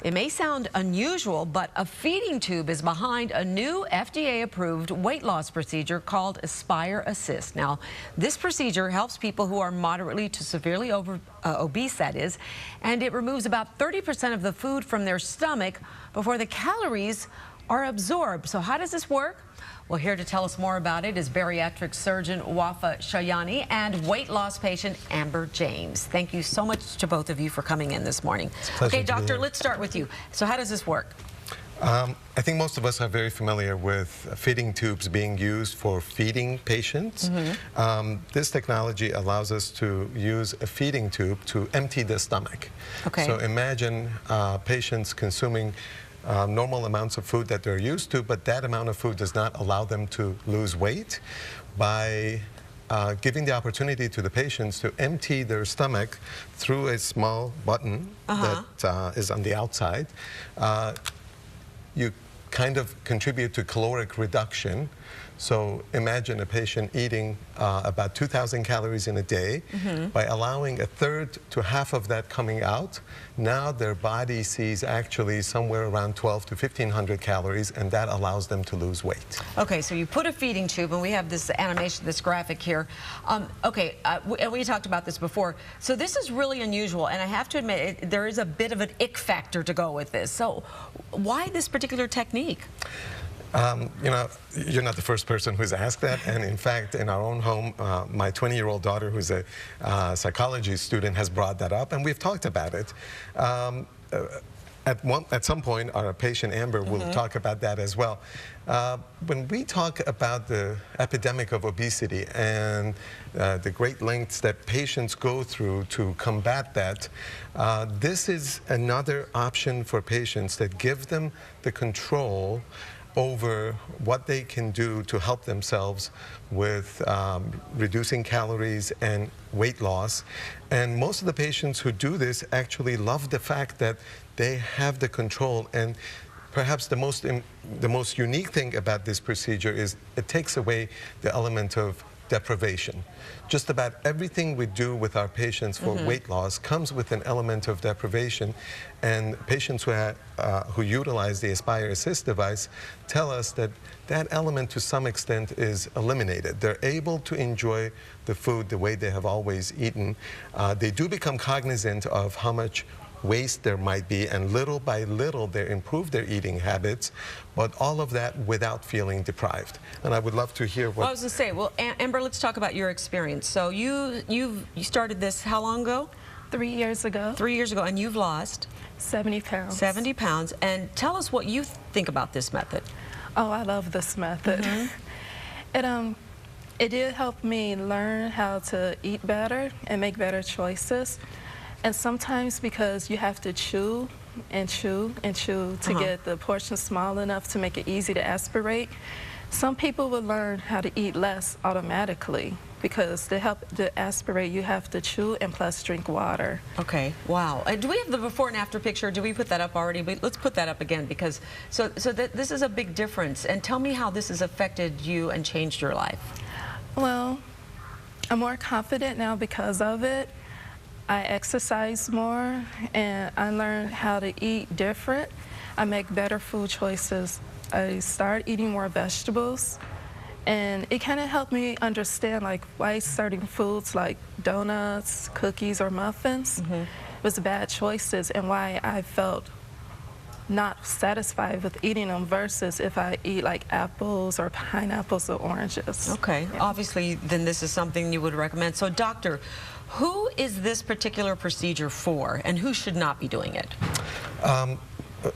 It may sound unusual, but a feeding tube is behind a new FDA-approved weight loss procedure called Aspire Assist. Now, this procedure helps people who are moderately to severely obese, that is, and it removes about 30% of the food from their stomach before the calories are absorbed. So how does this work? Well, here to tell us more about it is bariatric surgeon Wafa Shayani and weight loss patient Amber James. Thank you so much to both of you for coming in this morning. Okay, doctor, let's start with you. So how does this work? I think most of us are very familiar with feeding tubes being used for feeding patients. This technology allows us to use a feeding tube to empty the stomach. Okay. So imagine patients consuming normal amounts of food that they're used to, but that amount of food does not allow them to lose weight. By giving the opportunity to the patients to empty their stomach through a small button that is on the outside, you kind of contribute to caloric reduction. So imagine a patient eating about 2,000 calories in a day. By allowing a third to half of that coming out, now their body sees actually somewhere around 1,200 to 1,500 calories, and that allows them to lose weight. Okay, so you put a feeding tube, and we have this animation, this graphic here. And we talked about this before. So this is really unusual, and I have to admit, there is a bit of an ick factor to go with this. So why this particular technique? You know, you're not the first person who's asked that, and in fact, in our own home, my 20-year-old daughter, who's a psychology student, has brought that up, and we've talked about it. At some point, our patient Amber will talk about that as well. When we talk about the epidemic of obesity and the great lengths that patients go through to combat that, this is another option for patients that give them the control over what they can do to help themselves with reducing calories and weight loss. And most of the patients who do this actually love the fact that they have the control. And perhaps the most unique thing about this procedure is it takes away the element of deprivation. Just about everything we do with our patients for weight loss comes with an element of deprivation, and patients who utilize the Aspire Assist device tell us that that element to some extent is eliminated. They're able to enjoy the food the way they have always eaten. They do become cognizant of how much waste there might be, and little by little they improve their eating habits, but all of that without feeling deprived. And I would love to hear what... Well, I was going to say, well, Amber, let's talk about your experience. So you started this how long ago? 3 years ago. 3 years ago, and you've lost? 70 pounds. 70 pounds. And tell us what you think about this method. Oh, I love this method. It did help me learn how to eat better and make better choices. And sometimes because you have to chew and chew and chew to get the portion small enough to make it easy to aspirate, some people will learn how to eat less automatically, because to help to aspirate, you have to chew and plus drink water. Okay, wow. Do we have the before and after picture? Did we put that up already? Let's put that up again, because this is a big difference. And tell me how this has affected you and changed your life. Well, I'm more confident now because of it. I exercise more, and I learned how to eat different. I make better food choices. I start eating more vegetables, and it kind of helped me understand like why certain foods like donuts, cookies, or muffins was bad choices, and why I felt not satisfied with eating them versus if I eat like apples or pineapples or oranges. Okay, obviously then this is something you would recommend. So doctor, who is this particular procedure for, and who should not be doing it?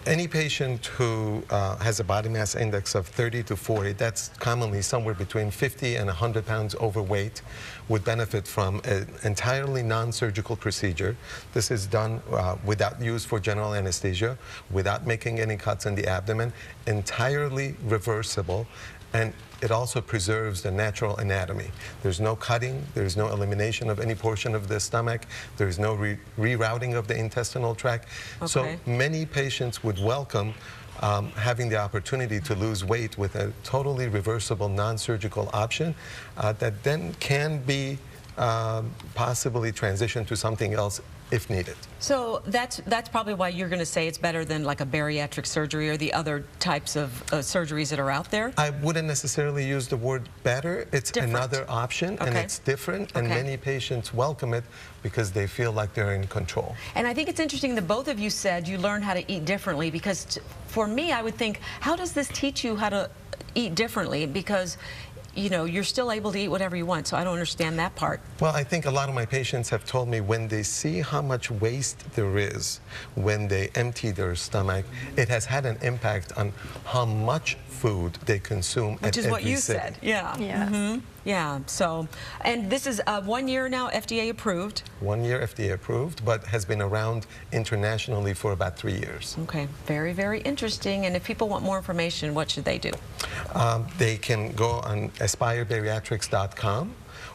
Any patient who has a body mass index of 30 to 40, that's commonly somewhere between 50 and 100 pounds overweight, would benefit from an entirely non-surgical procedure. This is done without use for general anesthesia, without making any cuts in the abdomen, entirely reversible, and it also preserves the natural anatomy. There's no cutting, there's no elimination of any portion of the stomach, there's no rerouting of the intestinal tract. Okay. So many patients would welcome having the opportunity to lose weight with a totally reversible non-surgical option that then can be possibly transitioned to something else if needed. So that's probably why you're going to say it's better than like a bariatric surgery or the other types of surgeries that are out there? I wouldn't necessarily use the word better. It's Different. another option, and Okay. it's different, and Okay. many patients welcome it because they feel like they're in control. And I think it's interesting that both of you said you learned how to eat differently, because for me, I would think, how does this teach you how to eat differently? Because, you know, you're still able to eat whatever you want, so I don't understand that part. Well, I think a lot of my patients have told me when they see how much waste there is when they empty their stomach, it has had an impact on how much food they consume Which is at what every you sitting. said. Yeah. Yes. Yeah. So, and this is 1 year now FDA approved. 1 year FDA approved, but has been around internationally for about 3 years. Okay. Very, very interesting. And if people want more information, what should they do? They can go on aspirebariatrics.com,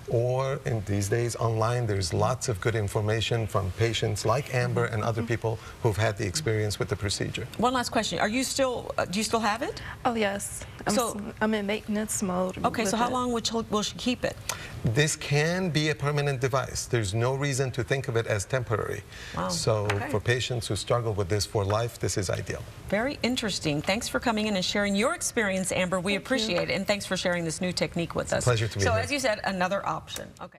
or in these days online, there's lots of good information from patients like Amber and other people who've had the experience with the procedure. One last question. Are you still, do you still have it? Oh, yes. I'm in maintenance mode. Okay, so with how it. long will she keep it? This can be a permanent device. There's no reason to think of it as temporary. Wow. So Okay. for patients who struggle with this for life, this is ideal. Very interesting. Thanks for coming in and sharing your experience, Amber. We appreciate it. And thanks for sharing this new technique with us. Pleasure to be so here. as you said, another option. Okay.